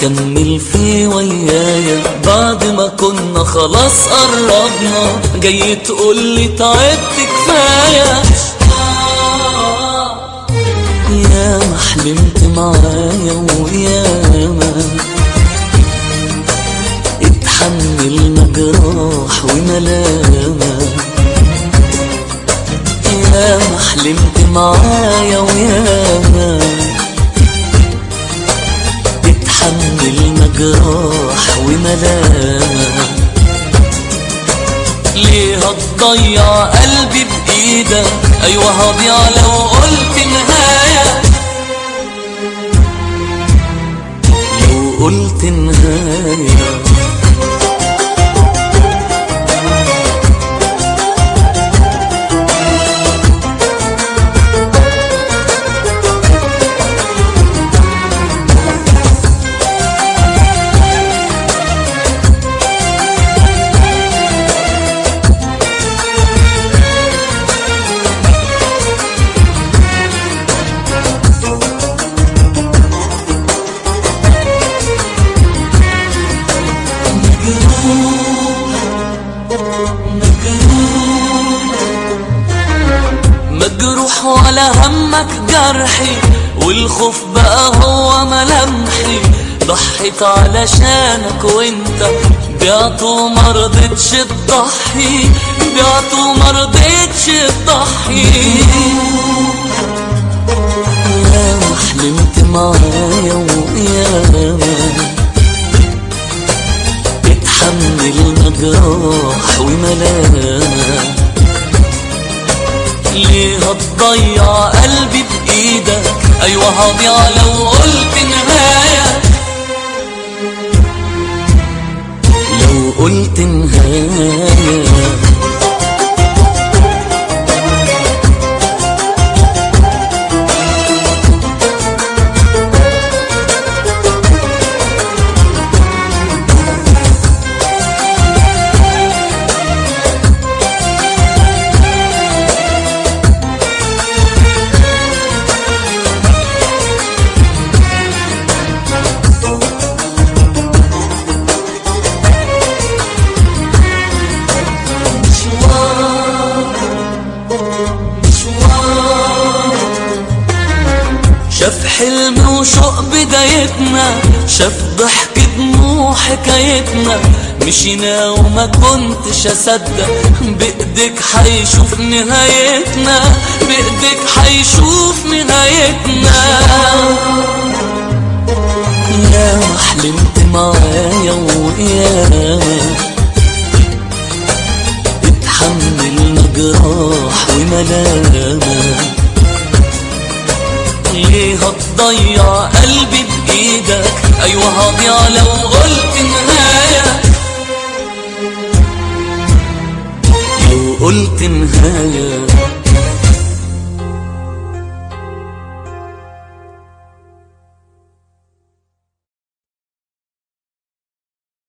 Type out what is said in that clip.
هتكمل في ويايا بعد ما كنا خلاص قربنا، جاي تقولي تعبت كفاية. يا ما حلمت معايا وياما اتحملنا جراح وملامة، يا ما حلمت معايا وياما اتحملنا جراح وملامة. ليه هتضيع قلبي بإيدك؟ أيوة هضيع لو قلت نهاية، لو قلت نهاية. مجروح ولا همك جرحي، والخوف بقى هو ملامحي. ضحيت علشانك وانت بعت ومرضتش تضحي، بعت ومرضتش تضحي. يا ما حلمت معايا وياما اتحملنا جراح وملامة. ليه هتضيع قلبي بإيدك؟ أيوة هضيع لو قلت نهاية، لو قلت نهاية. شاف حلم وشوق بدايتنا، شاف ضحك دموع حكايتنا. مشينا وما كنتش اصدق بايدك حيشوف نهايتنا، بايدك حيشوف نهايتنا. يا ما حلمت معايا وياما اتحملنا جراح وملامة. ليه هتضيع قلبي بإيدك؟ أيوة هضيع لو قلت نهاية، لو قلت نهاية.